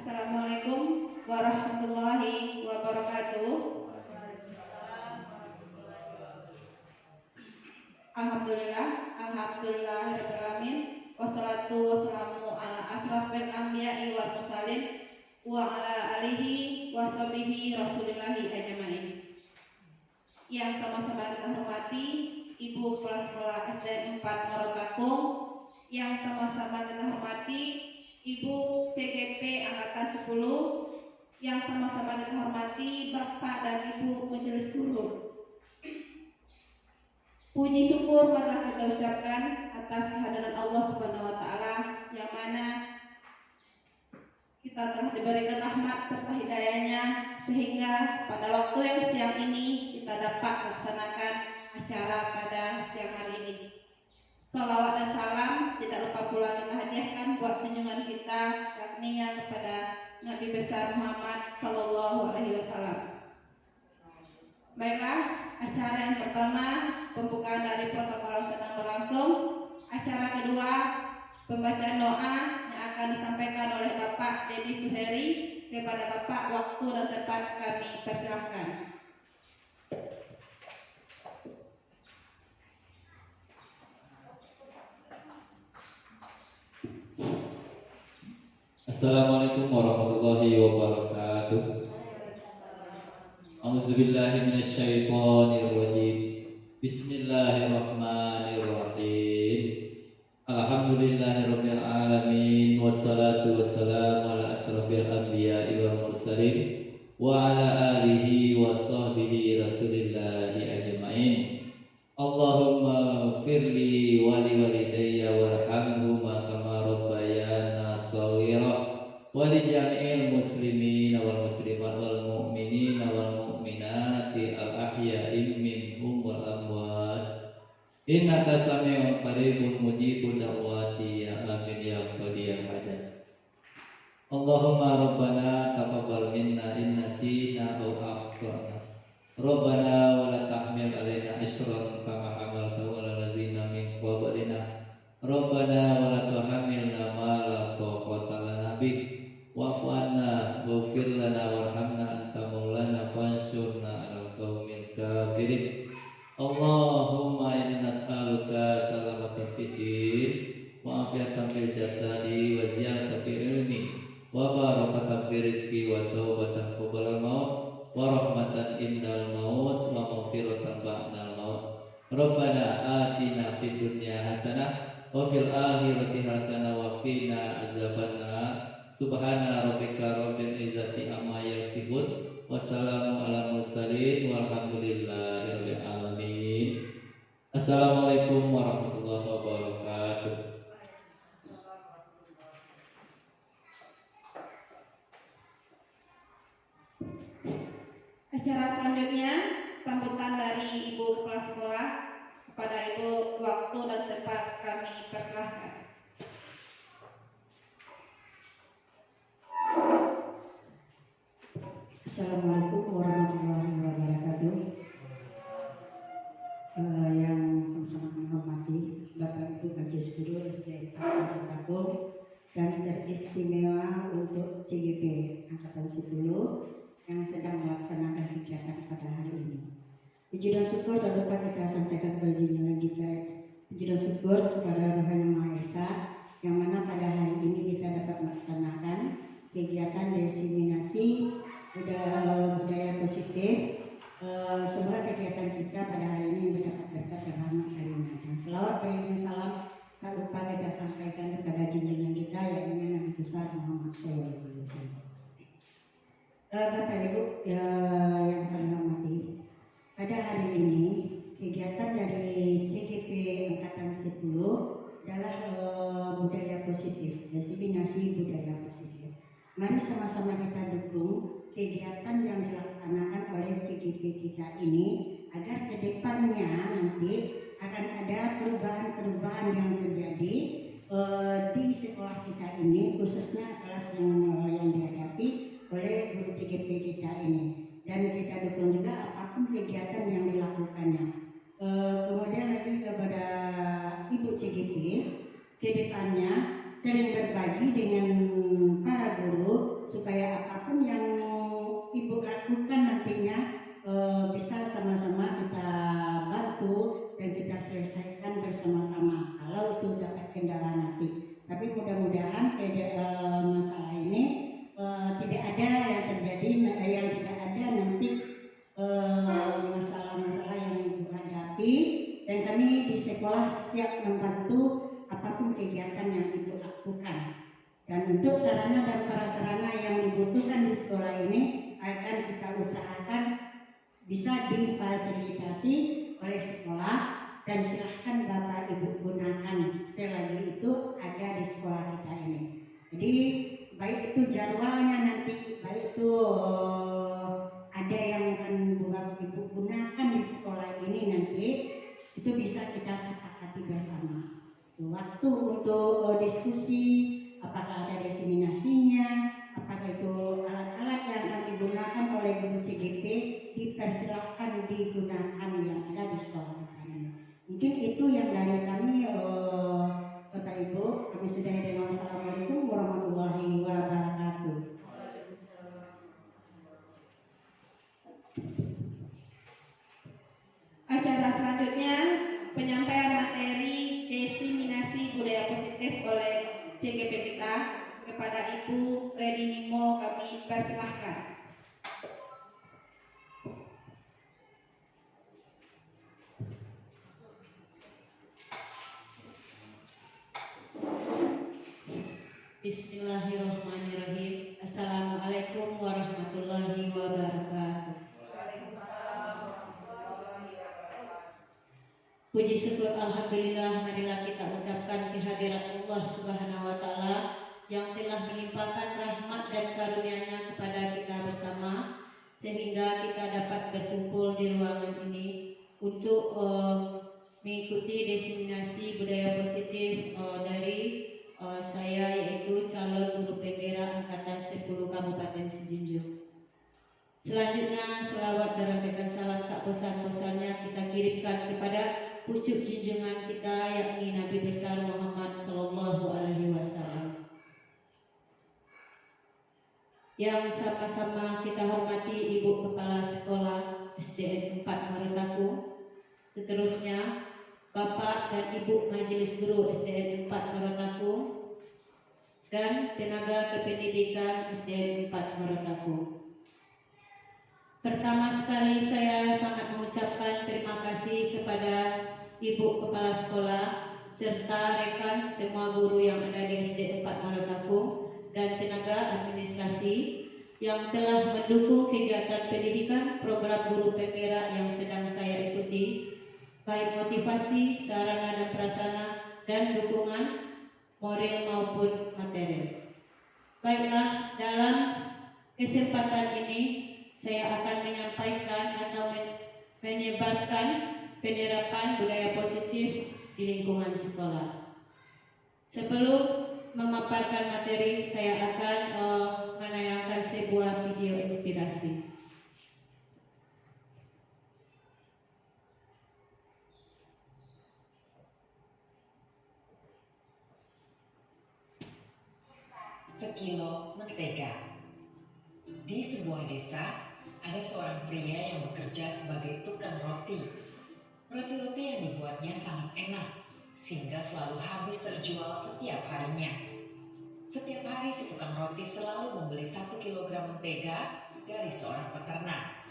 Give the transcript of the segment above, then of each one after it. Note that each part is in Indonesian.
Assalamualaikum warahmatullahi wabarakatuh. Alhamdulillahirabbil alamin. Wassalatu wassalamu ala asrofil anbiya'i wal mursalin wa ala alihi washabihi rasulillahi ajmain. Yang sama-sama kita hormati Ibu Kepala Sekolah SDN 4 Morotakum, yang sama-sama kita hormati Ibu CGP Angkatan 10, yang sama-sama kita hormati Bapak dan Ibu Majelis Guru. Puji syukur marilah kita ucapkan atas kehadiran Allah Subhanahu wa taala, yang mana kita telah diberikan rahmat serta hidayahnya sehingga pada waktu yang siang ini kita dapat melaksanakan acara pada siang hari ini. Salawat dan salam tidak lupa pula kita hadiahkan buat junjungan kita, yakni yang kepada Nabi besar Muhammad Sallallahu Alaihi Wasallam. Baiklah, acara yang pertama pembukaan dari protokol yang sedang berlangsung. Acara kedua pembacaan doa yang akan disampaikan oleh Bapak Dedi Suheri. Kepada Bapak, waktu dan tempat kami persilahkan. Assalamualaikum warahmatullahi wabarakatuh. A'udzubillahi minasyaitonirrajim. Bismillahirrahmanirrahim. Alhamdulillahirabbil alamin, wassalatu wassalamu ala asrofil anbiya'i wal mursalin wa ala alihi washabbihi rasulillahi ajmain. Allahumma firli wa liwalidayya warhamhuma kama rabbayana shaghira wa li jami'il muslimin wal muslimat wal mu'minin wal mu'minati al ahya'i minhum wal amwat. Innaka sami'un qaribun mujibud da'wati ya amin ya qadiyal hajat. Allahumma rabbana taqabbal minna inna sina aw akhtana. Rabbana wa la tahmil alaina isran kama hamaltahu ala ladzina min qablina. Rabbana wa la tuhammilna ma la taqata lana bih. Wa'fu anna waghfir lana warhamna anta maulana fansurna 'alal qaumil kafirin. Allahumma inna nas'aluka salamatan fid din wa afiatan fil jasadi wa ziyadatan fil ilmi wa barakatan fil rizqi wa taubatan qabla maut wa rahmatan indal maut wa maghfiratan ba'dal maut. Rabbana atina fid dunya hasanah wa fil akhirati hasanah wa qina azabannar. Subhana rabbika rabbil izzati amma yasifun. Wassalamu ala mursalin walhamdulillahi rabbil alamin. Assalamualaikum warahmatullahi wabarakatuh. Acara selanjutnya sambutan dari Ibu Kepala Sekolah. Kepada Ibu, waktu dan tempat kami persilahkan. Assalamualaikum warahmatullahi wabarakatuh. Yang sama-sama kami hormati Bapak Ibu Majelis Guru SDN 4 Morotakum dan teristimewa untuk CGP Angkatan 10 yang sedang melaksanakan kegiatan pada hari ini. Puji dan syukur tak lupa kita sampaikan kepada junjungan kita. Puji dan syukur kepada Tuhan Yang Maha Esa, yang mana pada hari ini kita dapat melaksanakan kegiatan diseminasi budaya positif. Semoga kegiatan kita pada hari ini mendapat berkat dan rahmat dari Allah. Selawat beriring salam tak lupa kita sampaikan kepada junjungan kita, yaitu Nabi besar Muhammad SAW. Bapak Ibu yang kami hormati, pada hari ini kegiatan dari CGP Angkatan 10 adalah budaya positif, diseminasi budaya positif. Mari sama-sama kita dukung kegiatan yang dilaksanakan oleh CGP kita ini agar ke depannya nanti akan ada perubahan-perubahan yang terjadi di sekolah kita ini, khususnya kelas yang dihadapi oleh guru CGP kita ini, dan kita dukung juga apapun kegiatan yang dilakukannya. Kemudian lagi kepada Ibu CGP, ke depannya sering berbagi dengan para guru supaya untuk sarana dan prasarana yang dibutuhkan di sekolah ini akan kita usahakan bisa difasilitasi oleh sekolah, dan silahkan Bapak Ibu gunakan selagi itu ada di sekolah kita ini. Jadi baik itu jadwalnya nanti, baik itu ada yang akan Bapak Ibu gunakan di sekolah ini nanti, itu bisa kita sepakati bersama. Waktu untuk diskusi, apakah ada diseminasinya, apakah itu alat-alat yang akan digunakan oleh guru CGP, dipersilahkan digunakan yang ada di sekolah kami. Mungkin itu yang dari kami, Bapak Ibu. Kami sudah dengan Assalamualaikum warahmatullahi wabarakatuh. Acara selanjutnya penyampaian materi diseminasi budaya positif oleh CGP kita. Kepada Ibu Redi Nimo kami persilahkan. Bismillahirrahmanirrahim. Assalamualaikum warahmatullahi wabarakatuh. Puji syukur alhamdulillah, marilah kita ucapkan kehadirat Allah Subhanahu wa taala yang telah melimpahkan rahmat dan karunia-Nya kepada kita bersama, sehingga kita dapat berkumpul di ruangan ini untuk mengikuti diseminasi budaya positif dari saya, yaitu calon guru penggerak angkatan 10 Kabupaten Sejunjung. Selanjutnya selawat dan rangkaian salam tak bosan-bosannya kita kirimkan kepada pucuk junjungan kita, yakni Nabi besar Muhammad Sallallahu Alaihi Wasallam. Yang sama-sama kita hormati Ibu Kepala Sekolah SDN 4 Marutaku, seterusnya Bapak dan Ibu Majelis Guru SDN 4 Marutaku, dan tenaga kependidikan SDN 4 Marutaku. Pertama sekali saya sangat mengucapkan terima kasih kepada Ibu Kepala Sekolah serta rekan semua guru yang ada di SDN 4 Marutaku dan tenaga administrasi yang telah mendukung kegiatan pendidikan program guru penggerak yang sedang saya ikuti, baik motivasi, sarana dan prasarana, dan dukungan moral maupun material. Baiklah, dalam kesempatan ini saya akan menyampaikan atau menyebarkan penerapan budaya positif di lingkungan sekolah. Sebelum memaparkan materi, saya akan menayangkan sebuah video inspirasi. Sekilo mentega. Di sebuah desa, ada seorang pria yang bekerja sebagai tukang roti. Roti-roti yang dibuatnya sangat enak, sehingga selalu habis terjual setiap harinya. Setiap hari si tukang roti selalu membeli 1 kilogram mentega dari seorang peternak.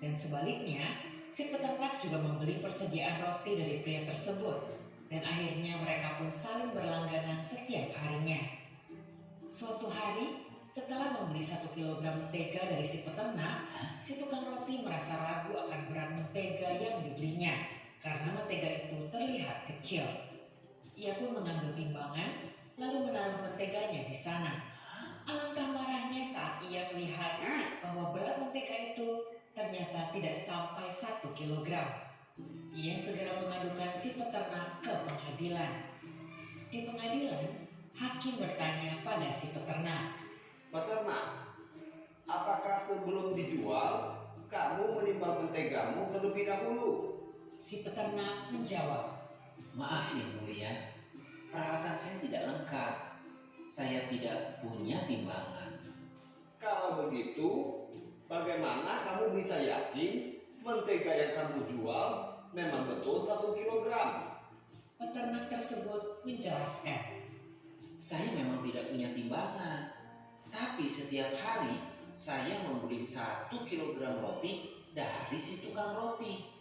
Dan sebaliknya, si peternak juga membeli persediaan roti dari pria tersebut. Dan akhirnya mereka pun saling berlangganan setiap harinya. Suatu hari, setelah membeli 1 kilogram mentega dari si peternak, si tukang roti merasa ragu akan berat mentega yang dibelinya karena mentega itu terlihat kecil. Ia pun mengambil timbangan lalu menaruh menteganya di sana. Alangkah marahnya saat ia melihat bahwa berat mentega itu ternyata tidak sampai 1 kilogram. Ia segera mengadukan si peternak ke pengadilan. Di pengadilan, hakim bertanya pada si peternak, "Peternak, apakah sebelum dijual, kamu menimbang mentegamu terlebih dahulu?" Si peternak menjawab, "Maaf yang mulia, peralatan saya tidak lengkap. Saya tidak punya timbangan." "Kalau begitu, bagaimana kamu bisa yakin mentega yang kamu jual memang betul 1 kilogram? Peternak tersebut menjelaskan, "Saya memang tidak punya timbangan, tapi setiap hari saya membeli 1 kilogram roti dari si tukang roti.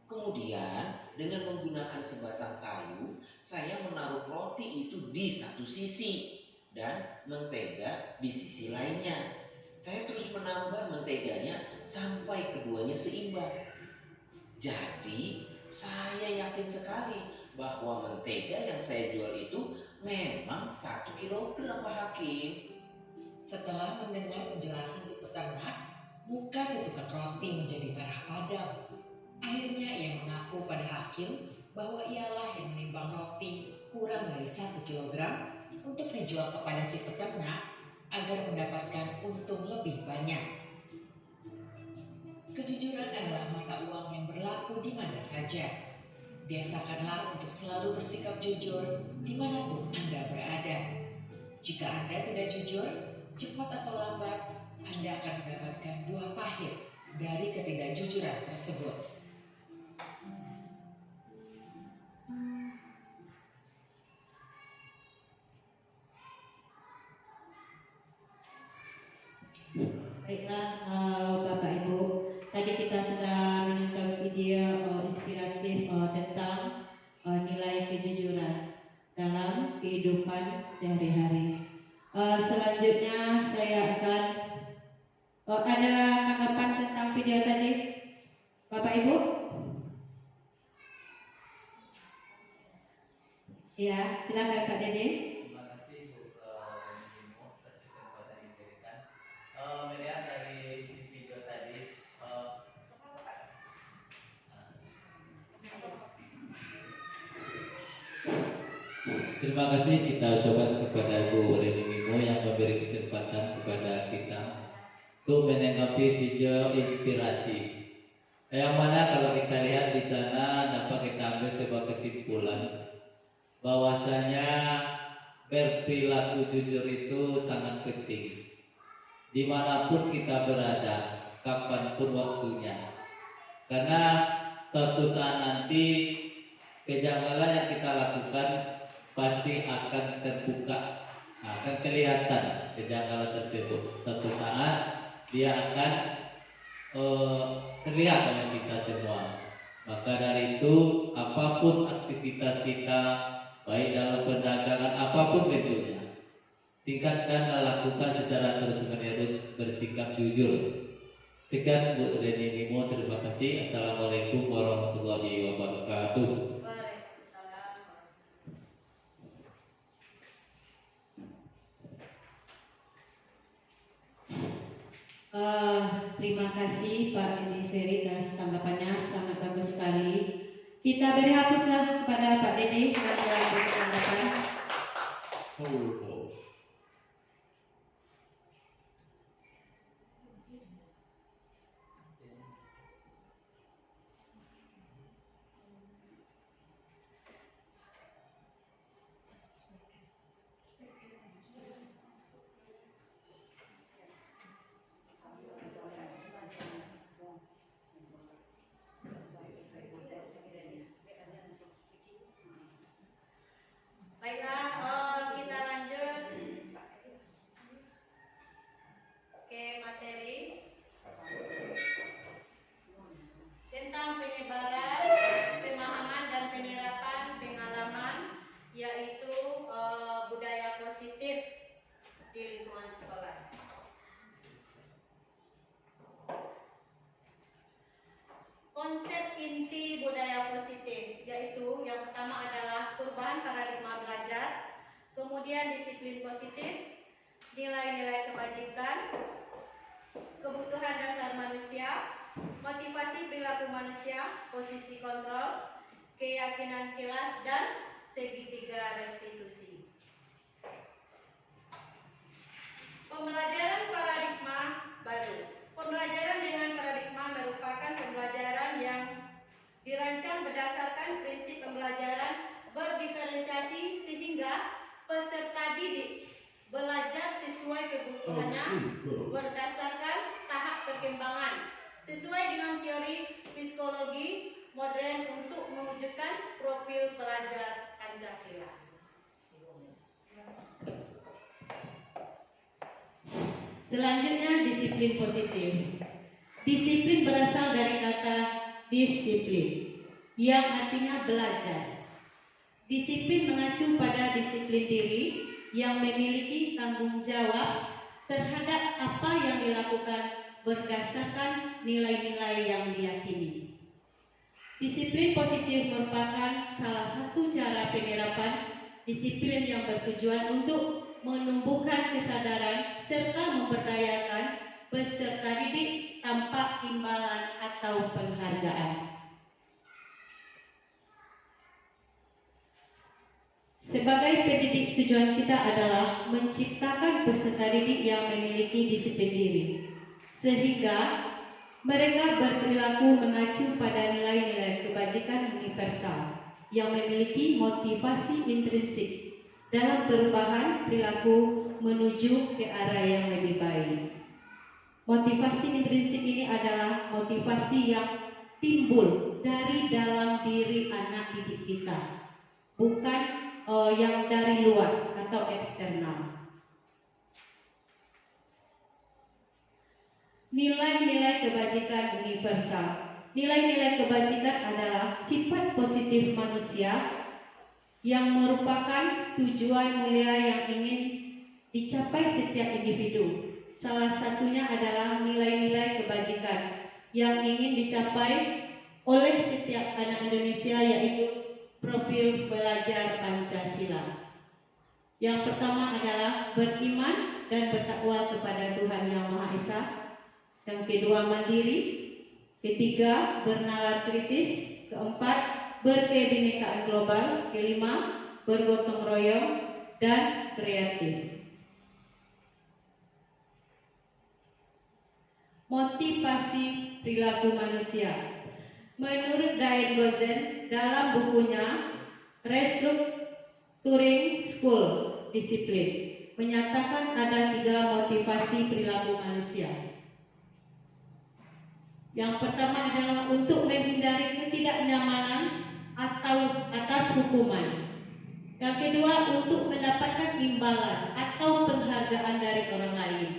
Kemudian dengan menggunakan sebatang kayu, saya menaruh roti itu di satu sisi. dan mentega di sisi lainnya. Saya terus menambah menteganya sampai keduanya seimbang. Jadi saya yakin sekali bahwa mentega yang saya jual itu memang 1 kilogram, Pak Hakim. Setelah mendengar penjelasan si peternak, muka si tukang roti menjadi merah padam. Akhirnya ia mengaku pada hakim bahwa ialah yang menimbang roti kurang dari 1 kilogram untuk dijual kepada si peternak agar mendapatkan untung lebih banyak. Kejujuran adalah mata uang yang berlaku di mana saja. Biasakanlah untuk selalu bersikap jujur dimanapun Anda berada. Jika Anda tidak jujur, cepat atau lambat, Anda akan mendapatkan buah pahit dari ketidakjujuran tersebut. Baiklah Bapak Ibu, tadi kita sudah menonton video inspiratif tentang nilai kejujuran dalam kehidupan sehari-hari. Selanjutnya saya akan ada tanggapan tentang video tadi, Bapak Ibu? Ya, silakan Pak Dede. Terima kasih Bu Nimo atas kesempatan yang diberikan. Melihat dari si video tadi, terima kasih kita ucapkan kepada Bu Reni Nimo yang memberi kesempatan kepada kita untuk menanggapi video inspirasi. Yang mana kalau kita lihat di sana dapat kita ambil sebuah kesimpulan bahwasanya berperilaku jujur itu sangat penting dimanapun kita berada, kapanpun waktunya, karena suatu saat nanti kejanggalan yang kita lakukan pasti akan terbuka, akan kelihatan kejanggalan tersebut. Suatu saat dia akan terlihat oleh kita semua. Maka dari itu, apapun aktivitas kita, baik dalam perdagangan apapun bentuknya, tingkatkan dan lakukan secara terus-menerus, bersikap jujur. Sekian Bu Reni Nimo, terima kasih. Assalamualaikum warahmatullahi wabarakatuh. Terima kasih Pak Edi Seri atas tanggapannya, sangat bagus sekali. Kita beri hapuslah kepada Pak Dede yang telah bertanggapan. Baiklah, kita lanjut ke materi tentang penyebaran, pemahaman dan penyerapan pengalaman, yaitu budaya positif di lingkungan sekolah. Konsep inti budaya positif yaitu yang pertama adalah perubahan paradigma belajar, kemudian disiplin positif, nilai-nilai kebajikan, kebutuhan dasar manusia, motivasi perilaku manusia, posisi kontrol, keyakinan kilas, dan segitiga restitusi. Pembelajaran paradigma baru. Pembelajaran dengan paradigma merupakan pembelajaran yang dirancang berdasarkan prinsip pembelajaran berdiferensiasi sehingga peserta didik belajar sesuai kebutuhannya berdasarkan tahap perkembangan sesuai dengan teori psikologi modern untuk mewujudkan profil pelajar Pancasila. Selanjutnya, disiplin positif. Disiplin berasal dari kata disiplin, yang artinya belajar. Disiplin mengacu pada disiplin diri, yang memiliki tanggung jawab terhadap apa yang dilakukan berdasarkan nilai-nilai yang diyakini. Disiplin positif merupakan salah satu cara penerapan disiplin yang bertujuan untuk menumbuhkan kesadaran serta memberdayakan peserta didik tanpa imbalan atau penghargaan. Sebagai pendidik, tujuan kita adalah menciptakan peserta didik yang memiliki disiplin diri, sehingga mereka berperilaku mengacu pada nilai-nilai kebajikan universal yang memiliki motivasi intrinsik dalam perubahan perilaku menuju ke arah yang lebih baik. Motivasi intrinsik ini adalah motivasi yang timbul dari dalam diri anak didik kita, bukan yang dari luar atau eksternal. Nilai-nilai kebajikan universal. Nilai-nilai kebajikan adalah sifat positif manusia yang merupakan tujuan mulia yang ingin dicapai setiap individu. Salah satunya adalah nilai-nilai kebajikan yang ingin dicapai oleh setiap anak Indonesia, yaitu profil belajar Pancasila. Yang pertama adalah beriman dan bertakwa kepada Tuhan Yang Maha Esa. Yang kedua, mandiri. Ketiga, bernalar kritis. Keempat, berkebinekaan global. Kelima, bergotong royong dan kreatif. Motivasi perilaku manusia. Menurut Diane Gozen dalam bukunya Restructuring School Discipline menyatakan ada 3 motivasi perilaku manusia. Yang pertama adalah untuk menghindari ketidaknyamanan atau atas hukuman. Yang kedua, untuk mendapatkan imbalan atau penghargaan dari orang lain.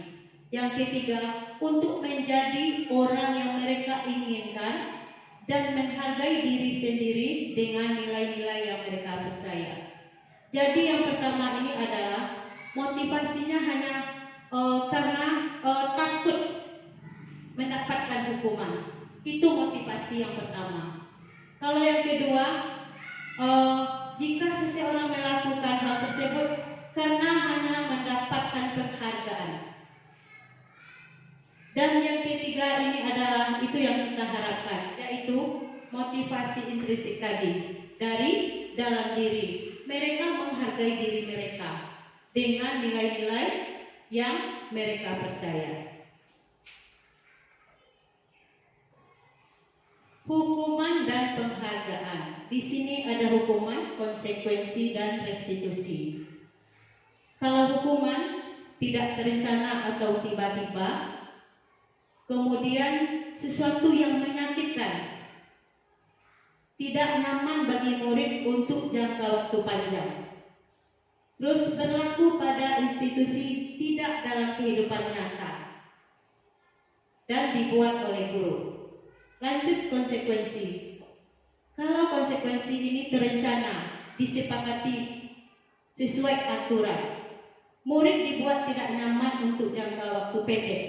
Yang ketiga, untuk menjadi orang yang mereka inginkan dan menghargai diri sendiri dengan nilai-nilai yang mereka percaya. Jadi yang pertama ini adalah motivasinya hanya karena takut mendapatkan hukuman. Itu motivasi yang pertama. Kalau yang kedua, jika seseorang melakukan hal tersebut karena hanya mendapatkan penghargaan. Dan yang ketiga ini adalah itu yang kita harapkan, yaitu motivasi intrinsik tadi dari dalam diri. Mereka menghargai diri mereka dengan nilai-nilai yang mereka percaya. Hukuman dan penghargaan. Di sini ada hukuman, konsekuensi, dan restitusi. Kalau hukuman tidak terencana atau tiba-tiba, kemudian sesuatu yang menyakitkan, tidak nyaman bagi murid untuk jangka waktu panjang, terus berlaku pada institusi tidak dalam kehidupan nyata, dan dibuat oleh guru. Lanjut konsekuensi. Kalau konsekuensi ini terencana, disepakati sesuai aturan, murid dibuat tidak nyaman untuk jangka waktu pendek.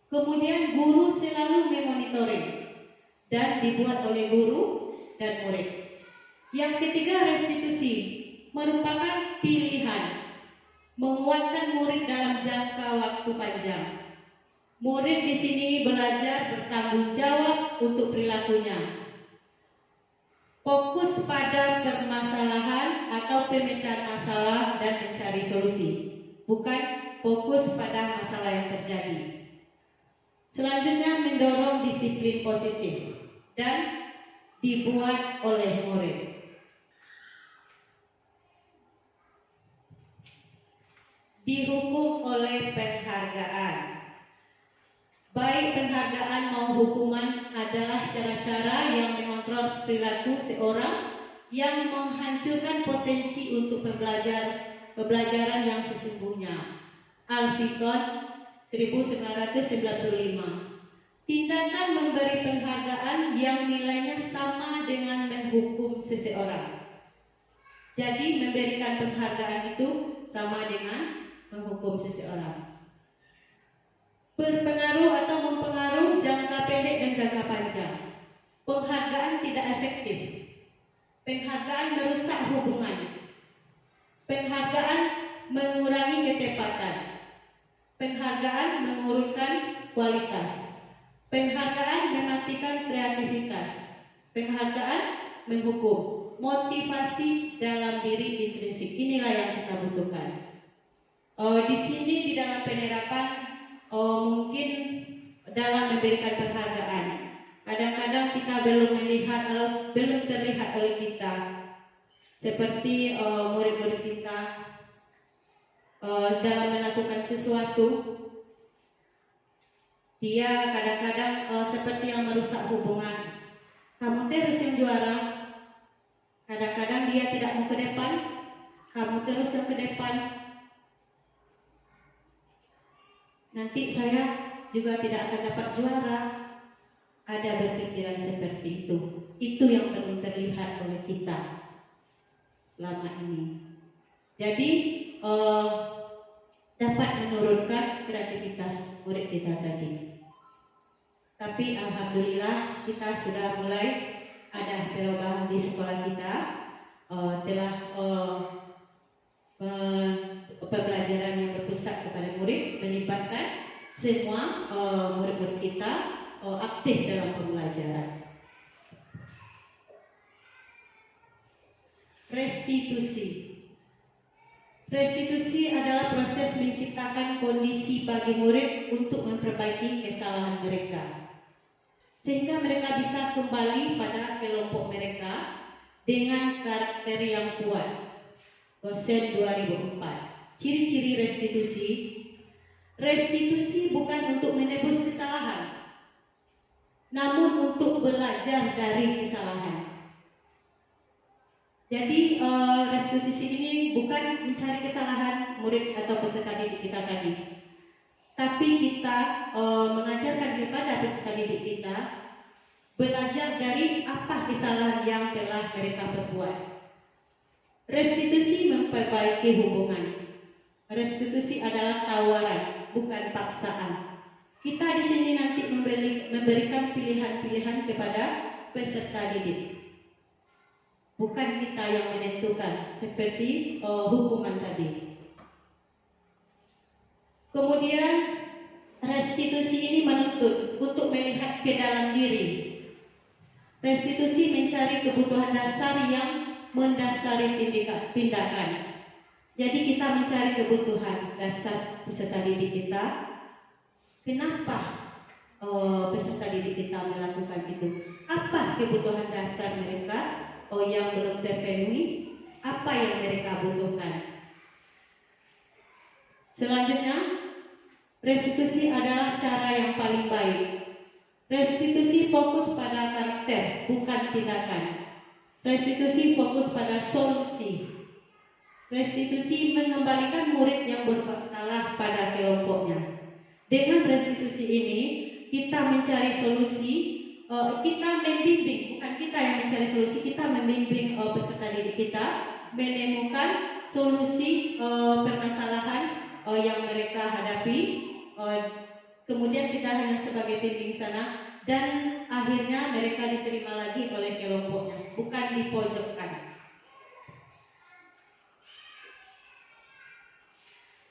Kemudian guru selalu memonitoring dan dibuat oleh guru dan murid. Yang ketiga, restitusi merupakan pilihan menguatkan murid dalam jangka waktu panjang. Murid di sini belajar bertanggung jawab untuk perilakunya. Fokus pada permasalahan atau pemecahan masalah dan mencari solusi, bukan fokus pada masalah yang terjadi. Selanjutnya, mendorong disiplin positif dan dibuat oleh murid. Dihukum oleh penghargaan. Baik penghargaan maupun hukuman adalah cara-cara yang mengontrol perilaku seorang yang menghancurkan potensi untuk pembelajaran yang sesungguhnya. Al-Fiqh 1995. Tindakan memberi penghargaan yang nilainya sama dengan menghukum seseorang. Jadi memberikan penghargaan itu sama dengan menghukum seseorang. Berpengaruh atau mempengaruhi jangka pendek dan jangka panjang. Penghargaan tidak efektif. Penghargaan merusak hubungan. Penghargaan mengurangi ketepatan. Penghargaan mengurungkan kualitas. Penghargaan mematikan kreativitas. Penghargaan menghukum. Motivasi dalam diri intrinsik, inilah yang kita butuhkan. Di sini di dalam penerapan mungkin dalam memberikan penghargaan, kadang-kadang kita belum melihat atau belum terlihat oleh kita, seperti murid-murid kita dalam melakukan sesuatu, dia kadang-kadang seperti yang merusak hubungan. Kamu terus yang juara. Kadang-kadang dia tidak mau ke depan, kamu terus yang ke depan. Nanti saya juga tidak akan dapat juara. Ada berpikiran seperti itu. Itu yang perlu terlihat oleh kita selama ini. Jadi dapat menurunkan kreativitas murid kita tadi. Tapi alhamdulillah kita sudah mulai ada perubahan di sekolah kita, telah pembelajaran yang berpusat kepada murid, melibatkan semua murid-murid kita aktif dalam pembelajaran. Restitusi. Restitusi adalah proses menciptakan kondisi bagi murid untuk memperbaiki kesalahan mereka, sehingga mereka bisa kembali pada kelompok mereka dengan karakter yang kuat. Gosen 2004. Ciri-ciri restitusi. Restitusi bukan untuk menebus kesalahan, namun untuk belajar dari kesalahan. Jadi restitusi ini bukan mencari kesalahan murid atau peserta didik kita tadi, tapi kita mengajarkan kepada peserta didik kita belajar dari apa kesalahan yang telah mereka perbuat. Restitusi memperbaiki hubungan. Restitusi adalah tawaran, bukan paksaan. Kita di sini nanti memberikan pilihan-pilihan kepada peserta didik. Bukan kita yang menentukan, seperti hukuman tadi. Kemudian restitusi ini menuntut untuk melihat ke dalam diri. Restitusi mencari kebutuhan dasar yang mendasari tindakan. Jadi kita mencari kebutuhan dasar peserta didik kita. Kenapa peserta didik kita melakukan itu? Apa kebutuhan dasar mereka yang belum terpenuhi? Apa yang mereka butuhkan? Selanjutnya, restitusi adalah cara yang paling baik. Restitusi fokus pada karakter, bukan tindakan. Restitusi fokus pada solusi. Restitusi mengembalikan murid yang berbuat salah pada kelompoknya. Dengan restitusi ini, kita mencari solusi, kita membimbing, bukan kita yang mencari solusi, kita membimbing peserta didik kita menemukan solusi permasalahan yang mereka hadapi. Kemudian kita hanya sebagai bimbing sana, dan akhirnya mereka diterima lagi oleh kelompoknya, bukan dipojokkan.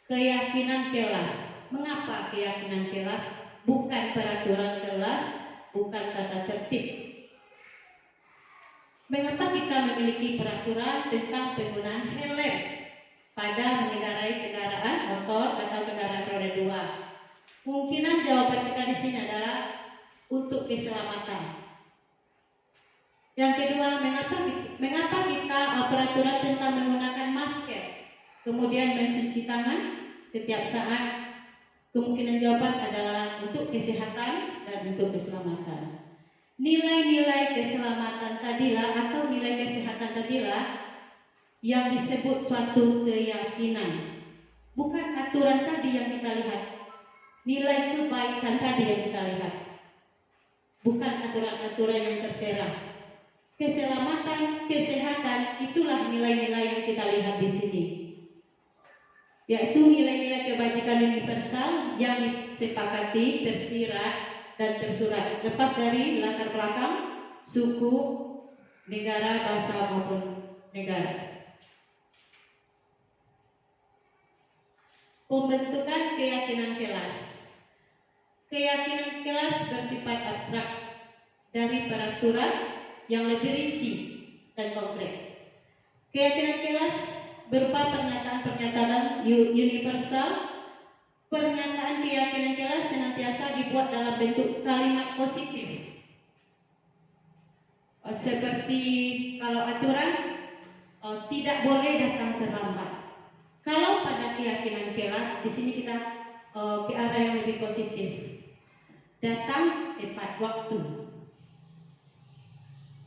Keyakinan kelas. Mengapa keyakinan kelas? Bukan peraturan kelas, bukan tata tertib. Mengapa kita memiliki peraturan tentang penggunaan helm pada mengendarai kendaraan motor atau kendaraan roda 2? Kemungkinan jawaban kita di sini adalah untuk keselamatan. Yang kedua, mengapa kita peraturan tentang menggunakan masker, kemudian mencuci tangan setiap saat? Kemungkinan jawaban adalah untuk kesehatan dan untuk keselamatan. Nilai-nilai keselamatan tadilah atau nilai kesehatan tadilah yang disebut suatu keyakinan. Bukan aturan tadi yang kita lihat. Nilai kebaikan tadi yang kita lihat. Bukan aturan-aturan yang tertera. keselamatan, kesehatan, itulah nilai-nilai yang kita lihat di sini. Yaitu nilai-nilai kebajikan universal yang disepakati, tersirat, dan tersurat. Lepas dari latar belakang, suku, negara, bahasa maupun negara. Pembentukan keyakinan kelas. Keyakinan kelas bersifat abstrak dari peraturan yang lebih rinci dan konkret. Keyakinan kelas berupa pernyataan-pernyataan universal. Pernyataan keyakinan kelas senantiasa dibuat dalam bentuk kalimat positif. Seperti kalau aturan tidak boleh datang terlambat. Kalau pada keyakinan kelas, di sini kita ke arah yang lebih positif. Datang tepat waktu.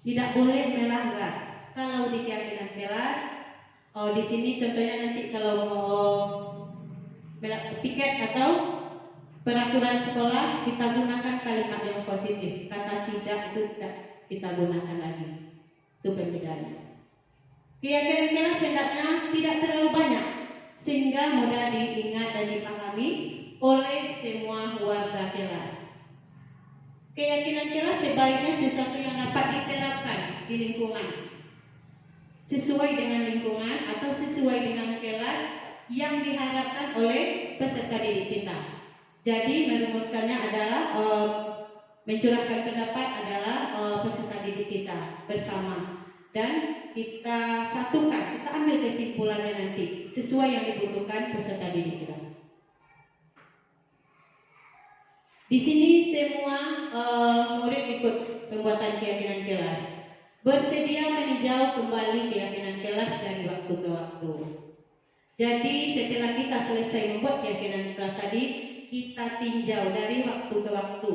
Tidak boleh melanggar. Kalau di keyakinan kelas, di sini contohnya nanti kalau mau piket atau peraturan sekolah, kita gunakan kalimat yang positif. Kata tidak itu tidak kita gunakan lagi. Itu perbedaannya. Keyakinan kelas hendaknya tidak terlalu banyak, sehingga mudah diingat dan dipahami oleh semua warga kelas. Keyakinan kelas sebaiknya sesuatu yang dapat diterapkan di lingkungan, sesuai dengan lingkungan atau sesuai dengan kelas yang diharapkan oleh peserta didik kita. Jadi merumuskannya adalah mencurahkan pendapat adalah peserta didik kita bersama, dan kita satukan, kita ambil kesimpulannya nanti sesuai yang dibutuhkan peserta didik kita. Di sini semua murid ikut pembuatan keyakinan kelas, bersedia meninjau kembali keyakinan kelas dari waktu ke waktu. Jadi setelah kita selesai membuat keyakinan kelas tadi, kita tinjau dari waktu ke waktu.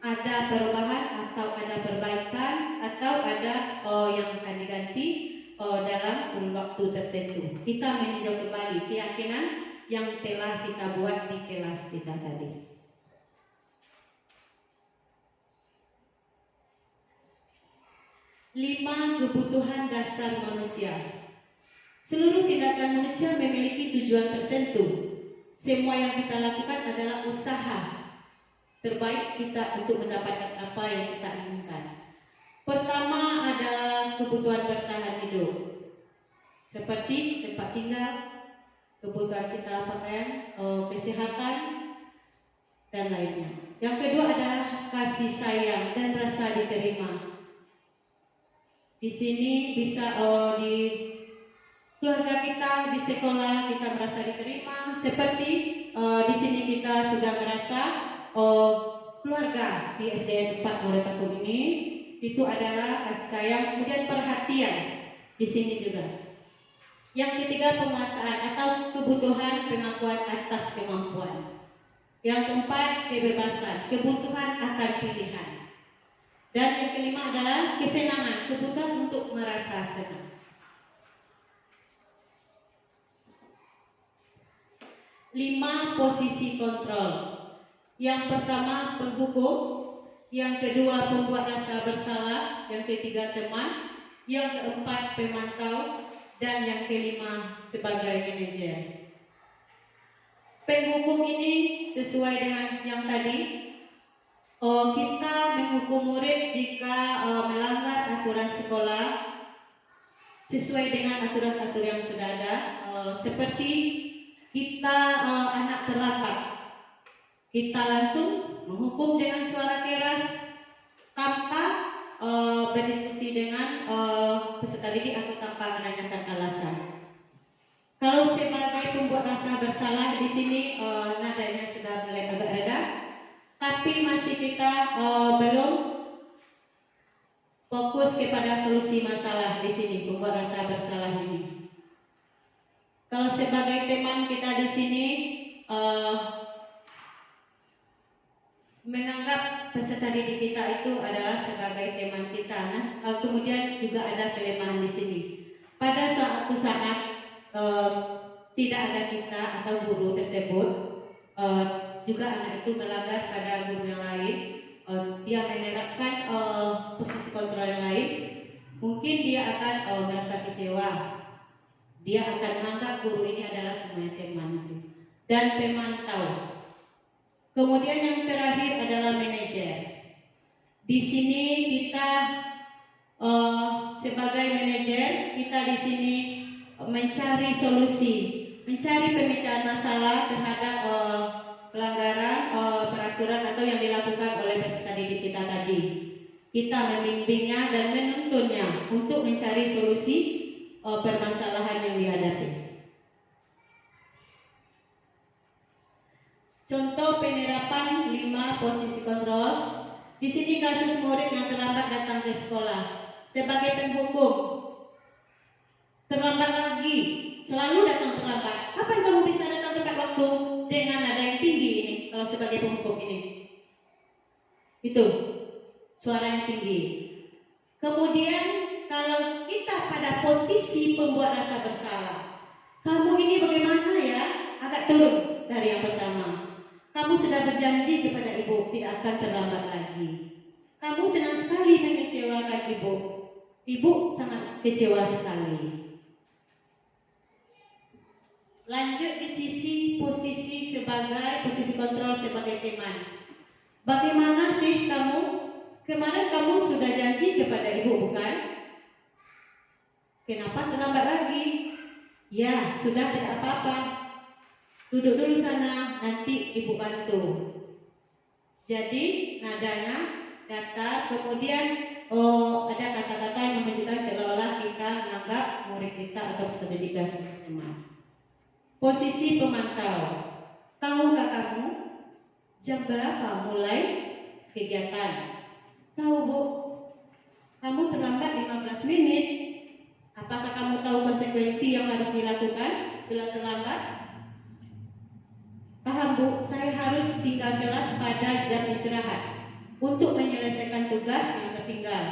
Ada perubahan atau ada perbaikan atau ada yang akan diganti dalam kurun waktu tertentu. Kita meninjau kembali keyakinan yang telah kita buat di kelas kita tadi. 5 kebutuhan dasar manusia. Seluruh tindakan manusia memiliki tujuan tertentu. Semua yang kita lakukan adalah usaha terbaik kita untuk mendapatkan apa yang kita inginkan. Pertama adalah kebutuhan bertahan hidup, seperti tempat tinggal, kebutuhan kita pakaian, kesehatan, dan lainnya. Yang kedua adalah kasih sayang dan rasa diterima. Di sini bisa di keluarga kita, di sekolah kita merasa diterima. Seperti di sini kita sudah merasa keluarga di SDN 4 Moretakun ini itu adalah kasih sayang, kemudian perhatian di sini juga. Yang ketiga penguasaan atau kebutuhan pengakuan atas kemampuan. Yang keempat kebebasan, kebutuhan akan pilihan. Dan yang kelima adalah kesenangan, kebutuhan untuk merasa senang. 5 posisi kontrol. Yang pertama penghukum, yang kedua pembuat rasa bersalah, yang ketiga teman, yang keempat pemantau, dan yang kelima sebagai manajer. Penghukum ini sesuai dengan yang tadi. Kita menghukum murid jika melanggar aturan sekolah sesuai dengan aturan-aturan yang sudah ada, seperti kita anak terlambat, kita langsung menghukum dengan suara keras tanpa berdiskusi dengan peserta didik atau tanpa menanyakan alasan. Kalau sebagai pembuat rasa bersalah di sini nadanya sudah mulai agak reda, tapi masih kita belum fokus kepada solusi masalah di sini, pembuat rasa bersalah ini. Kalau sebagai teman kita di sini menganggap peserta didik kita itu adalah sebagai teman kita, kemudian juga ada kelemahan di sini. Pada suatu saat tidak ada kita atau guru tersebut, juga anak itu melanggar pada guru yang lain, dia menerapkan posisi kontrol yang lain, Mungkin dia akan merasa kecewa. Dia akan menganggap guru ini adalah semuanya teman dan pemantau. Kemudian yang terakhir adalah manajer. Di sini kita sebagai manajer, kita di sini mencari solusi, mencari pemecahan masalah terhadap pelanggaran peraturan atau yang dilakukan oleh peserta didik kita tadi. Kita membimbingnya dan menuntunnya untuk mencari solusi permasalahan yang dihadapi. Contoh penerapan 5 posisi kontrol. Di sini kasus murid yang terlambat datang ke sekolah. Sebagai penghukum, terlambat lagi, selalu datang terlambat. Kapan kamu bisa datang tepat waktu dengan nada yang tinggi ini? Kalau sebagai penghukum ini, itu suara yang tinggi. Kemudian kalau kita pada posisi pembuat rasa bersalah, kamu ini bagaimana ya? Agak turun dari yang pertama. Kamu sudah berjanji kepada ibu tidak akan terlambat lagi. Kamu senang sekali mengecewakan ibu. Ibu sangat kecewa sekali. Lanjut di sisi posisi sebagai posisi kontrol sebagai teman. Bagaimana sih kamu? Kemarin kamu sudah janji kepada ibu, bukan? Kenapa terlambat lagi? Ya, sudah tidak apa-apa. Duduk dulu sana, nanti ibu bantu. Jadi nadanya datar, kemudian ada kata-kata yang menunjukkan seolah-olah kita menganggap murid kita atau peserta didik sebagai teman. Posisi pemantau. Tahukah kamu jam berapa mulai kegiatan? Tahu, Bu? Kamu terlambat 15 menit. Apakah kamu tahu konsekuensi yang harus dilakukan bila terlambat? Paham, Bu? Saya harus tinggal kelas pada jam istirahat untuk menyelesaikan tugas yang tertinggal.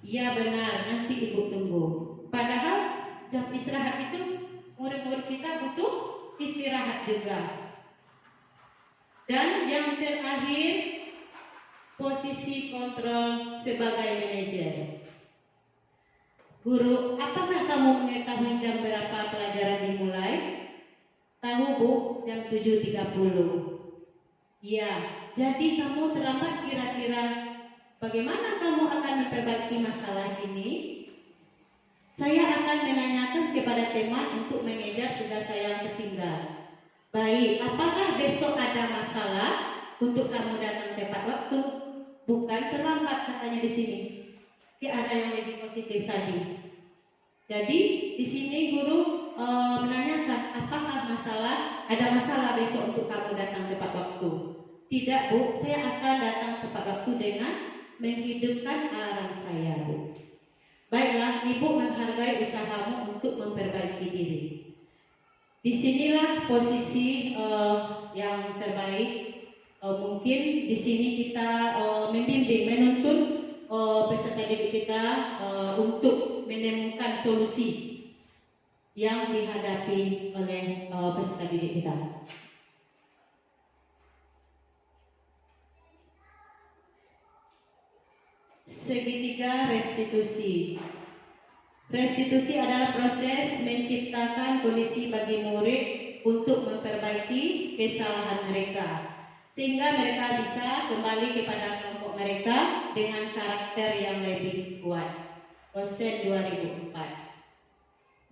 Iya benar, nanti ibu tunggu. Padahal jam istirahat itu murid-murid kita butuh istirahat juga. Dan yang terakhir, posisi kontrol sebagai manajer. Guru, apakah kamu mengetahui jam berapa pelajaran dimulai? Tahu, Bu, jam 7.30. Ya, jadi kamu terlambat kira-kira bagaimana kamu akan memperbaiki masalah ini? Saya akan menanyakan kepada teman untuk mengejar tugas saya yang tertinggal. Baik, apakah besok ada masalah untuk kamu datang tepat waktu? Bukan terlambat katanya di sini. Ada yang lebih positif tadi. Jadi di sini guru menanyakan apakah ada masalah besok untuk kamu datang tepat waktu? Tidak, Bu, saya akan datang tepat waktu dengan menghidupkan alarm saya, Bu. Baiklah, Ibu menghargai usahamu untuk memperbaiki diri. Disinilah posisi yang terbaik. Mungkin di sini kita membimbing, menuntun peserta didik kita untuk menemukan solusi yang dihadapi oleh peserta didik kita. Segitiga restitusi. Restitusi adalah proses menciptakan kondisi bagi murid untuk memperbaiki kesalahan mereka, sehingga mereka bisa kembali kepada kelompok mereka dengan karakter yang lebih kuat. Dosen 2004.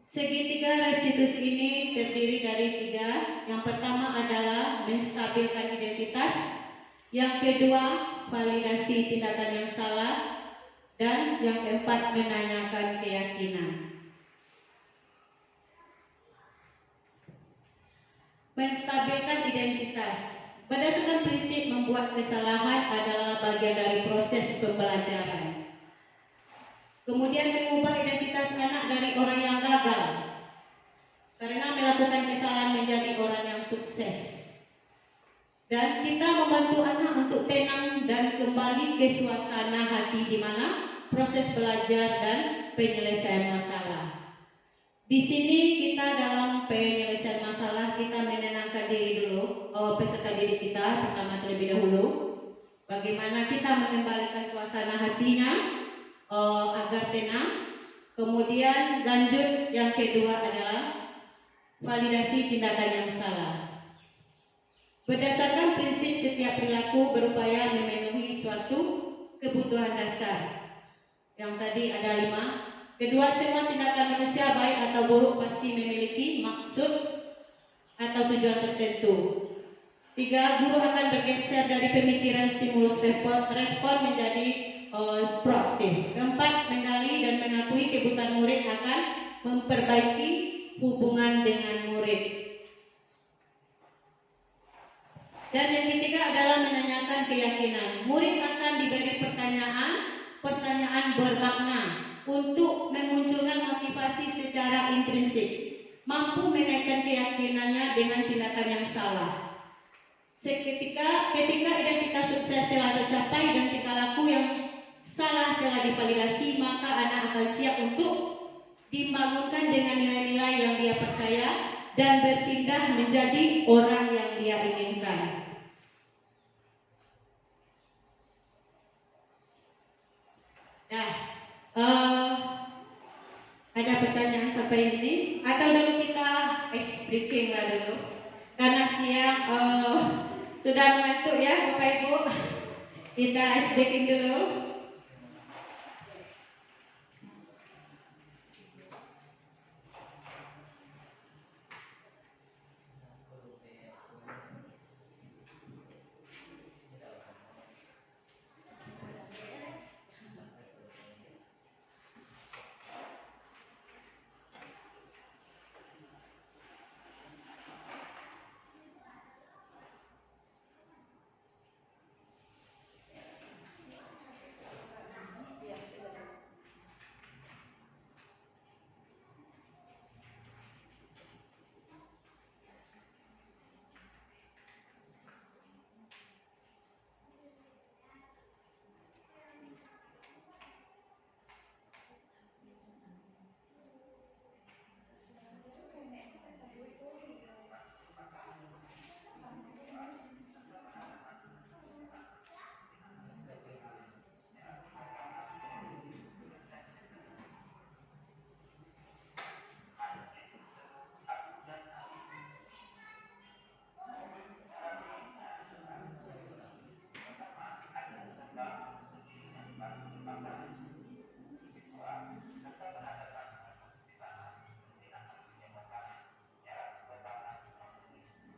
Segitiga restitusi ini terdiri dari 3. Yang pertama adalah menstabilkan identitas, yang kedua validasi tindakan yang salah, dan yang keempat menanyakan keyakinan. Menstabilkan identitas. Berdasarkan prinsip membuat kesalahan adalah bagian dari proses pembelajaran. Kemudian mengubah identitas anak dari orang yang gagal karena melakukan kesalahan menjadi orang yang sukses. Dan kita membantu anak untuk tenang dan kembali ke suasana hati di mana proses belajar dan penyelesaian masalah. Di sini kita dalam penyelesaian masalah kita menenangkan diri dulu, peserta didik kita pertama terlebih dahulu. Bagaimana kita mengembalikan suasana hatinya, agar tenang. Kemudian lanjut yang kedua adalah validasi tindakan yang salah. Berdasarkan prinsip setiap perilaku berupaya memenuhi suatu kebutuhan dasar. Yang tadi ada 5. Kedua, semua tindakan manusia baik atau buruk pasti memiliki maksud atau tujuan tertentu. 3. Guru akan bergeser dari pemikiran stimulus respon menjadi proaktif. 4. Menggali dan mengakui kebutuhan murid akan memperbaiki hubungan dengan murid. Dan yang ketiga adalah menanyakan keyakinan. Murid akan diberi pertanyaan bermakna untuk memunculkan motivasi secara intrinsik, mampu mengaitkan keyakinannya dengan tindakan yang salah. Ketika identitas sukses telah tercapai dan tingkah laku yang salah telah divalidasi, maka anak akan siap untuk dibangunkan dengan nilai-nilai yang dia percaya dan berpindah menjadi orang yang dia inginkan. Ada pertanyaan sampai ini? Atau dulu kita ice breaking lah dulu, karena siang sudah mengantuk ya Bapak Ibu. Kita ice breaking dulu.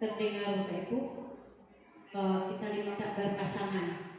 Terdengar Bapak Ibu? Kita diminta berpasangan.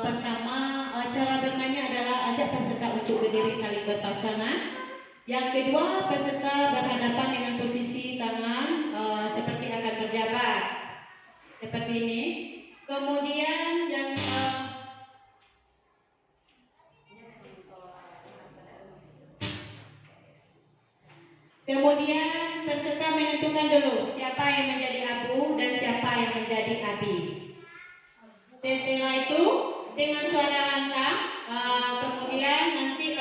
Pertama, cara bermainnya adalah ajak peserta untuk berdiri saling berpasangan. Yang kedua, peserta berhadapan dengan posisi tangan seperti akan berjabat, seperti ini. Kemudian yang peserta menentukan dulu siapa yang menjadi abu dan siapa yang menjadi abi. Setelah itu dengan suara lantang, kemudian nanti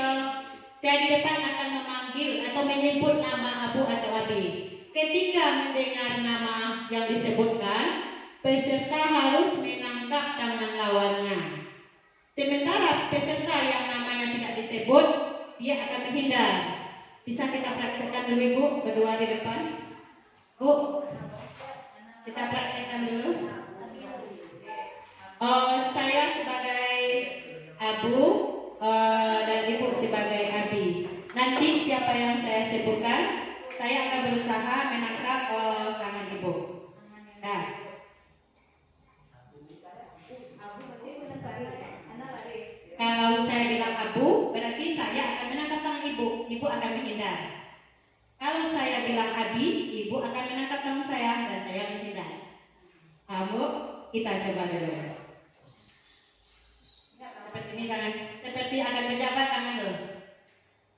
saya di depan akan memanggil atau menyebut nama abu atau abi. Ketika mendengar nama yang disebutkan, peserta harus menangkap tangan lawannya. Sementara peserta yang namanya tidak disebut, dia akan menghindar. Bisa kita praktekkan dulu Ibu, berdua di depan. Bu, kita praktekkan dulu. Saya sebagai abu dan Ibu sebagai abi. berusaha menangkap tangan ibu. Nah, kalau saya bilang abu, berarti saya akan menangkap tangan ibu. Ibu akan menghindar. Kalau saya bilang abi, ibu akan menangkap tangan saya dan saya menghindar. Abu, kita coba dulu. Seperti ini tangan, seperti akan pejabat tangan dulu.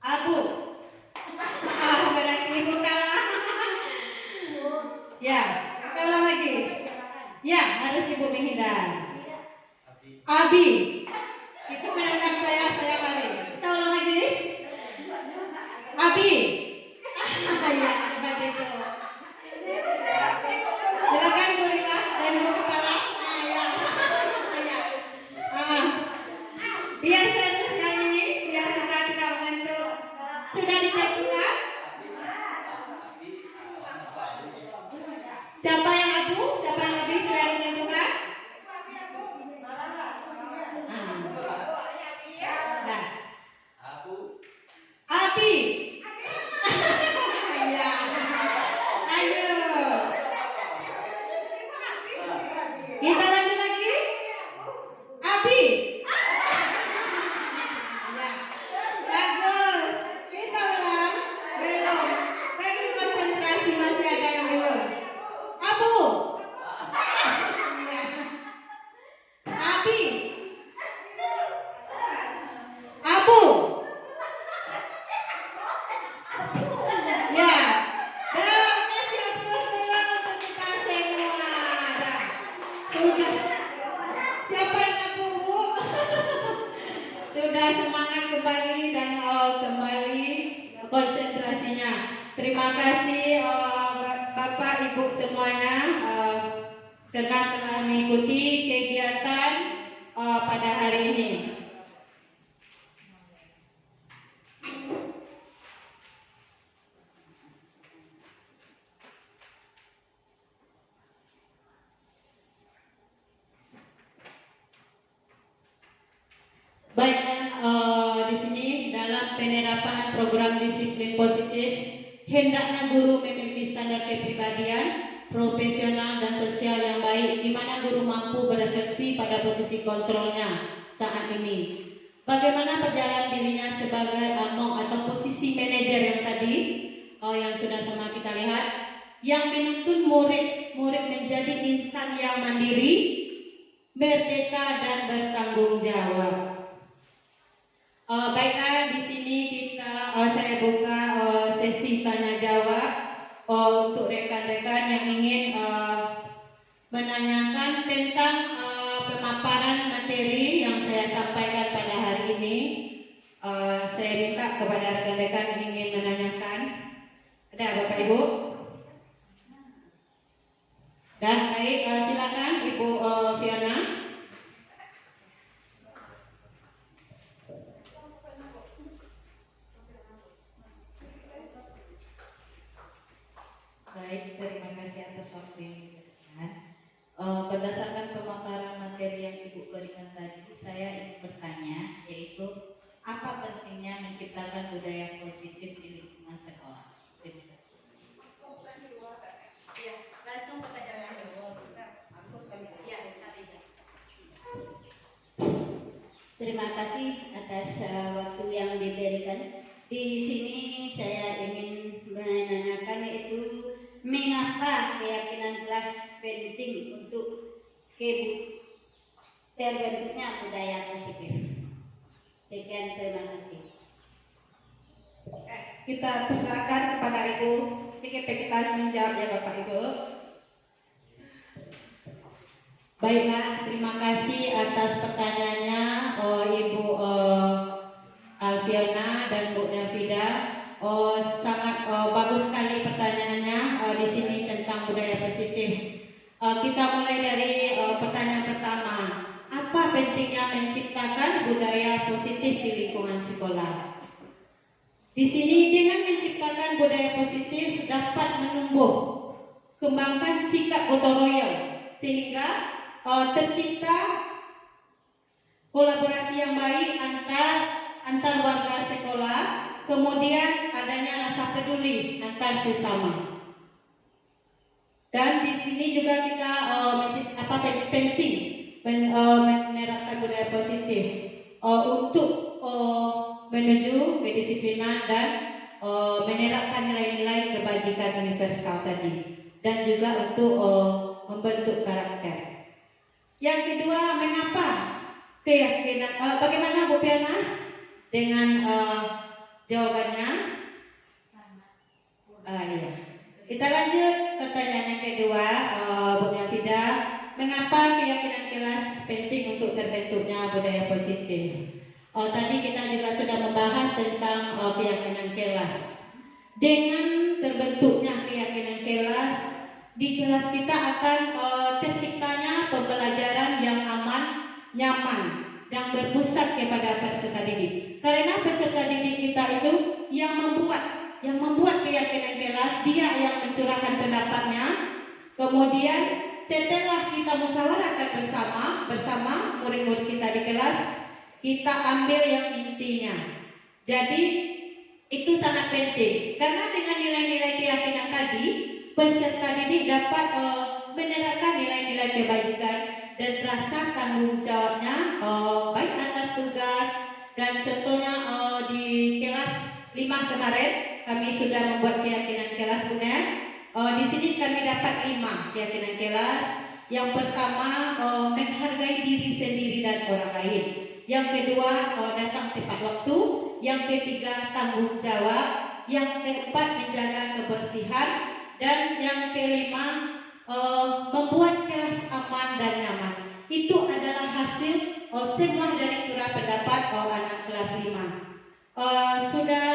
Abu. Berarti ibu kalah. Ya, kita ulang lagi. Ya, harus ibu menghindar. Abi. Ibu menangkap saya lari. Kita ulang lagi. Abi. Ya, seperti itu. Silakan Bu Rila dan Bu Kepala. Ya. Biar serius kali ini, biar kita tidak menentu. Sudah ditentukan? Siapa yang abu? Siapa yang lebih sudah ditentukan? Nah. Abi. Ya. Ayo. Kita lanjut lagi. Abi. Ya. Bagus. Kita ulang. Belum. Bagus, konsentrasi, masih ada yang belum. Abu. Ya. Abi. Abu. Ya. Kasih aplaus dulu untuk kita semua. Dah. Sudah. Siapa yang abu, Bu? Sudah semangat kembali dan kembali konsentrasinya. Terima kasih Bapak Ibu semuanya karena telah mengikuti kegiatan pada hari ini. Baiklah, di sini dalam penerapan program disiplin positif, hendaknya guru memiliki standar kepribadian, profesional dan sosial yang baik, di mana guru mampu berefleksi pada posisi kontrolnya saat ini. Bagaimana perjalanan dirinya sebagai among atau posisi manajer yang tadi, yang sudah sama kita lihat, yang menuntun murid menjadi insan yang mandiri, merdeka dan bertanggung jawab. Baiklah, di sini saya buka sesi tanya jawab untuk rekan-rekan yang ingin menanyakan tentang pemaparan materi yang saya sampaikan pada hari ini. Saya minta kepada rekan-rekan yang ingin menanyakan. Ada Bapak Ibu? Dan baik, silakan Ibu Fiona. Baik, terima kasih atas waktu yang diberikan. Berdasarkan pemaparan materi yang Ibu berikan tadi, saya ingin bertanya, yaitu apa pentingnya menciptakan budaya positif di lingkungan sekolah? Terima kasih. Ya, langsung pertanyaan dulu. Ya, sekali. Terima kasih atas waktu yang diberikan. Di sini saya ingin menanyakan yaitu mengapa keyakinan kelas penting untuk terbentuknya budaya positif. Sekian, terima kasih. Kita persilakan kepada Ibu Sekretariat menjawab ya Bapak Ibu. Baiklah, terima kasih atas pertanyaannya Ibu Alfiana dan Bu Nelvida. Sangat bagus sekali pertanyaannya di sini tentang budaya positif. Kita mulai dari pertanyaan pertama. Apa pentingnya menciptakan budaya positif di lingkungan sekolah? Di sini dengan menciptakan budaya positif dapat menumbuh kembangkan sikap gotong royong sehingga tercipta kolaborasi yang baik antar warga sekolah kemudian adanya rasa peduli antar sesama. Dan di sini juga kita penting menerapkan budaya positif untuk menuju kedisiplinan dan menerapkan nilai-nilai kebajikan universal tadi, dan juga untuk membentuk karakter. Yang kedua, mengapa keyakinan? Bagaimana Bu Piana dengan jawabannya? Iya. Kita lanjut pertanyaan yang kedua, Bu Nafida. Mengapa keyakinan kelas penting untuk terbentuknya budaya positif? Tadi kita juga sudah membahas tentang keyakinan kelas. Dengan terbentuknya keyakinan kelas, di kelas kita akan terciptanya pembelajaran yang aman, nyaman, dan berpusat kepada peserta didik. Karena peserta didik kita itu yang membuat keyakinan kelas, dia yang mencurahkan pendapatnya. Kemudian setelah kita musyawarahkan bersama murid-murid kita di kelas, kita ambil yang intinya. Jadi itu sangat penting, karena dengan nilai-nilai keyakinan tadi, peserta didik dapat menerapkan nilai-nilai kebajikan dan rasa tanggung jawabnya baik atas tugas. Dan contohnya di kelas 5 kemarin kami sudah membuat keyakinan kelas, benar. Di sini kami dapat 5 keyakinan kelas. Yang pertama, menghargai diri sendiri dan orang lain. Yang kedua, datang tepat waktu. Yang ketiga, tanggung jawab. Yang keempat, menjaga kebersihan. Dan yang kelima, membuat kelas aman dan nyaman. Itu adalah hasil semua dari surat pendapat anak kelas 5. Sudah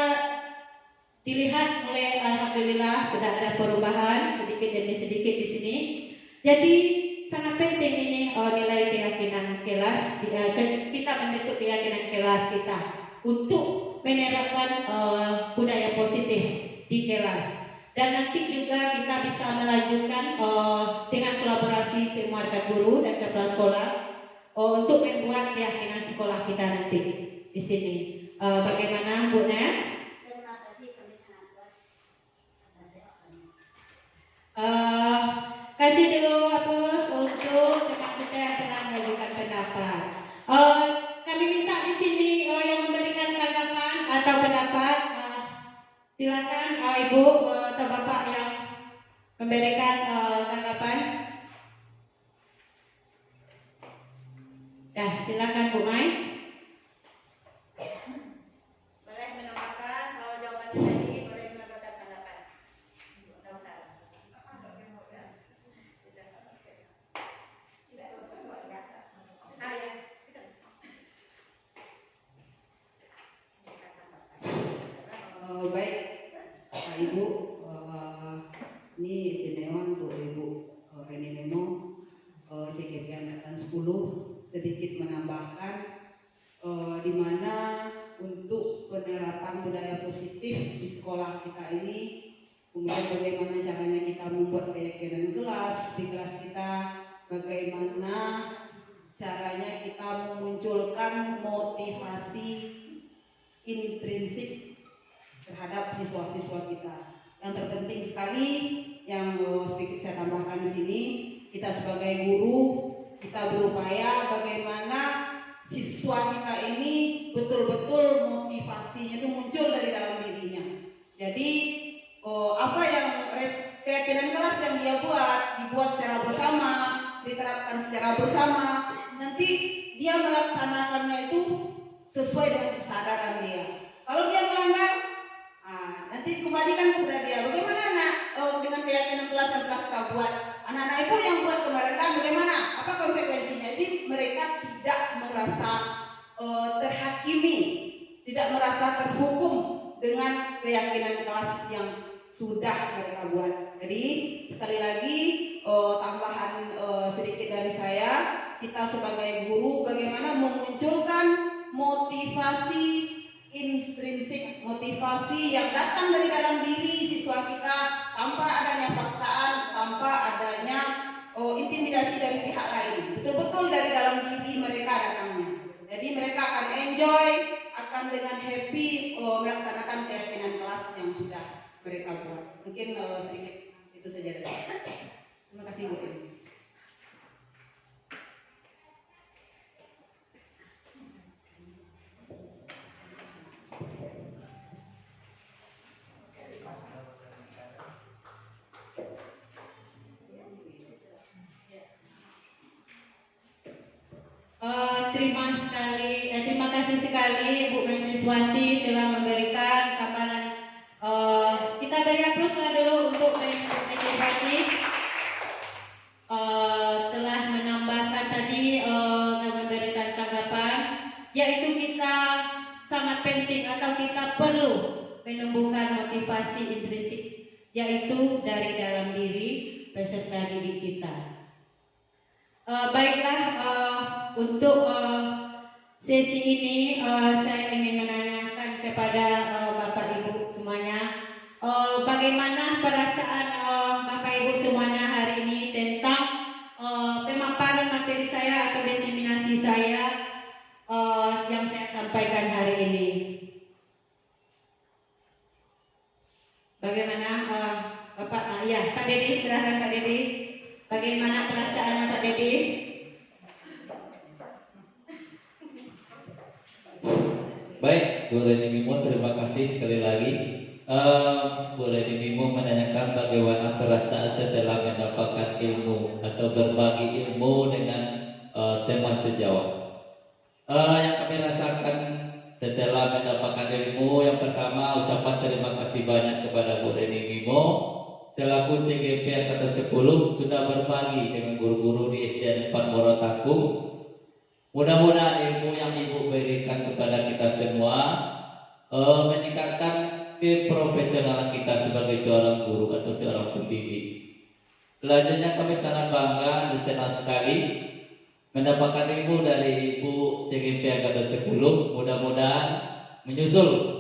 dilihat mulai, alhamdulillah sudah ada perubahan sedikit demi sedikit di sini. Jadi sangat penting ini nilai keyakinan kelas, kita membentuk keyakinan kelas kita untuk menerapkan budaya positif di kelas. Dan nanti juga kita bisa melanjutkan dengan kolaborasi semua rekan guru dan kepala sekolah untuk membuat keyakinan sekolah kita nanti di sini. Bagaimana Bu Nen? Terima kasih, kami sangat puas. Kasih dulu hapus untuk rekan kita yang telah mengajukan pendapat. Kami minta di sini yang memberikan tanggapan atau pendapat, silakan Ibu atau Bapak yang memberikan tanggapan. Ya, silakan Bu Mai. Boleh menambahkan jawabannya tadi, boleh menambahkan pendapat. Tidak usah. Baik, Pak Ibu, ini istimewa untuk Ibu Reni Nemo, CGP Angkatan 10, sedikit menambahkan di mana untuk penerapan budaya positif di sekolah kita ini, kemudian bagaimana caranya kita membuat keyakinan kelas di kelas kita, bagaimana caranya kita memunculkan motivasi intrinsik terhadap siswa-siswa kita. Yang terpenting sekali yang sedikit saya tambahkan di sini, kita sebagai guru, kita berupaya bagaimana siswa kita ini betul-betul motivasinya itu muncul dari dalam dirinya. Jadi apa yang keyakinan kelas yang dia dibuat secara bersama, diterapkan secara bersama, nanti dia melaksanakannya itu sesuai dengan kesadaran dia. Kalau dia melanggar, nanti dikembalikan kepada dia. Bagaimana anak dengan keyakinan kelas yang telah kita buat? Anak-anak itu yang buat kemarin kan bagaimana? Apa konsekuensinya? Jadi mereka tidak merasa terhakimi, tidak merasa terhukum dengan keyakinan kelas yang sudah mereka buat. Jadi sekali lagi tambahan sedikit dari saya, kita sebagai guru bagaimana memunculkan motivasi intrinsik, motivasi yang datang dari dalam diri siswa kita tanpa adanya paksaan, tanpa adanya intimidasi dari pihak lain. Betul-betul dari dalam diri mereka datangnya. Jadi mereka akan enjoy, akan dengan happy melaksanakan Mungkin sedikit itu saja dari saya. Terima kasih Bu Ibu. Terima kasih sekali Bu Mahasiswati telah memberikan paparan. Kita beri aplauslah dulu untuk Bu Mahasiswati telah menambahkan tadi dan memberikan tanggapan, yaitu kita sangat penting atau kita perlu menumbuhkan motivasi intrinsik, yaitu dari dalam diri peserta didik kita. Baiklah, untuk sesi ini saya ingin menanyakan kepada Bapak Ibu semuanya, bagaimana perasaan Bapak Ibu semuanya hari ini tentang pemaparan materi saya atau diseminasi saya yang saya sampaikan hari ini. Bagaimana Bapak? Ya, Pak Dedi, silakan Pak Dedi. Bagaimana perasaannya Pak Dedi? Baik, Bu Leni Mimo, terima kasih sekali lagi. Bu Leni Mimo menanyakan bagaimana perasaan setelah mendapatkan ilmu atau berbagi ilmu dengan teman sejawat. Yang kami rasakan setelah mendapatkan ilmu, yang pertama ucapan terima kasih banyak kepada Bu Leni Mimo selaku CGP Angkatan 10 sudah berbagi dengan guru-guru di SDN 4 Morotaku. Mudah-mudahan ilmu yang Ibu berikan kepada kita semua meningkatkan keprofesionalan kita sebagai seorang guru atau seorang pendidik. Selanjutnya kami sangat bangga dan senang sekali mendapatkan ilmu dari Ibu CGP Angkatan 10. Mudah-mudahan menyusul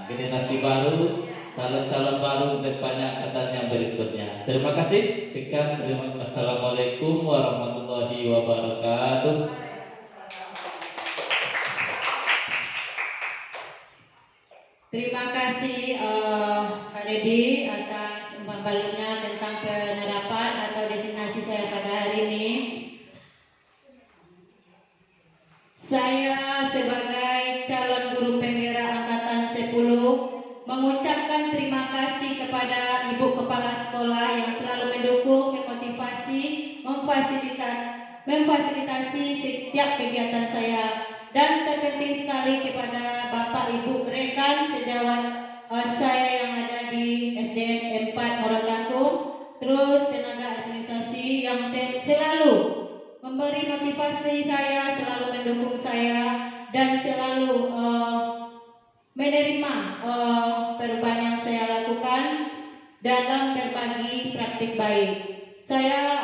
generasi baru, calon-calon baru depannya angkatan yang berikutnya. Terima kasih. Assalamualaikum warahmatullahi wabarakatuh. Terima kasih Pak Dedi atas umpan baliknya tentang penerapan atau destinasi saya pada hari ini. Saya sebagai calon guru penggerak Angkatan 10 mengucapkan terima kasih kepada Ibu Kepala Sekolah yang selalu mendukung, memotivasi, memfasilitasi setiap kegiatan saya, dan terpenting sekali kepada Bapak Ibu rekan sejawat saya yang ada di SDN 4 Morotaku, terus tenaga administrasi yang selalu memberi motivasi saya, selalu mendukung saya, dan selalu menerima perubahan yang saya lakukan dalam berbagi praktik baik. Saya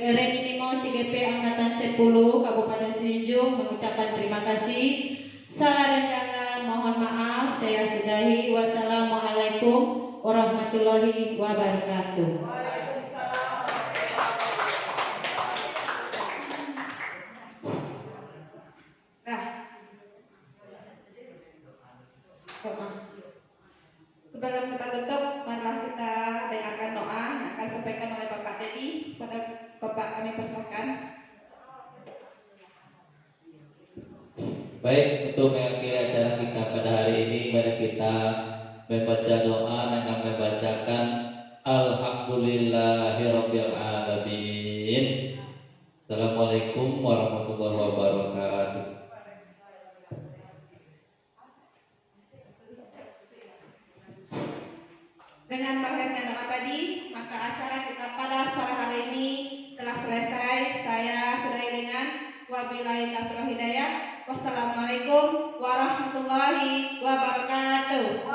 Reni Mimo CGP Angkatan 10 Kabupaten Selinjung mengucapkan terima kasih. Salah dan jangan mohon maaf, saya sudahi. Wassalamualaikum warahmatullahi wabarakatuh. Sebelum kita tutup, marilah kita dengarkan doa yang akan disampaikan oleh Bapak Dedi. Pada Bapak kami persilakan. Baik, untuk mengakhiri acara kita pada hari ini, mari kita membaca doa dengan membacakan Alhamdulillahirabbil alamin. Assalamualaikum warahmatullahi wabarakatuh. Dengan berakhirnya doa tadi, maka acara kita pada sore hari ini telah selesai. Saya sudahi dengan wabillahi taufiq wal hidayah. Wassalamualaikum warahmatullahi wabarakatuh.